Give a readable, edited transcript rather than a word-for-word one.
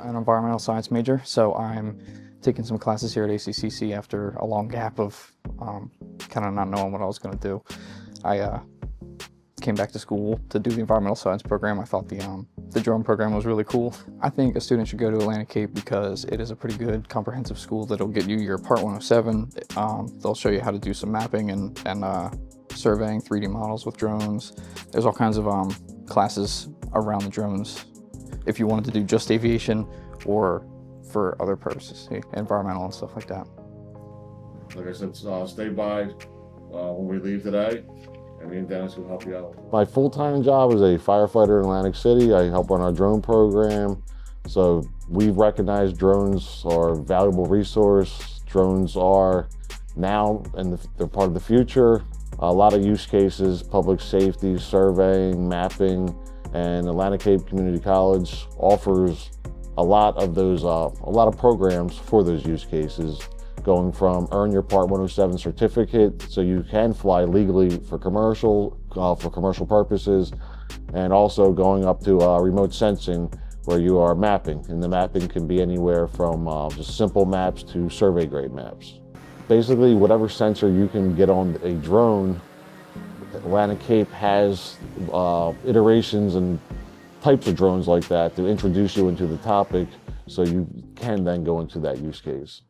an environmental science major, so I'm taking some classes here at ACCC after a long gap of kind of not knowing what I was going to do. I came back to school to do the environmental science program. I thought the drone program was really cool. I think a student should go to Atlantic Cape because it is a pretty good comprehensive school that'll get you your Part 107. They'll show you how to do some mapping and surveying 3D models with drones. There's all kinds of classes around the drones if you wanted to do just aviation or for other purposes, environmental and stuff like that. Like I said, stay by when we leave today, and me and Dennis will help you out. My full-time job is a firefighter in Atlantic City. I help on our drone program. So we've recognized drones are a valuable resource. Drones are now and they're part of the future. A lot of use cases, public safety, surveying, mapping, and Atlantic Cape Community College offers a lot of those, a lot of programs for those use cases, going from earn your Part 107 certificate so you can fly legally for commercial purposes, and also going up to remote sensing where you are mapping, and the mapping can be anywhere from just simple maps to survey grade maps. Basically, whatever sensor you can get on a drone, Atlantic Cape has iterations and types of drones like that to introduce you into the topic so you can then go into that use case.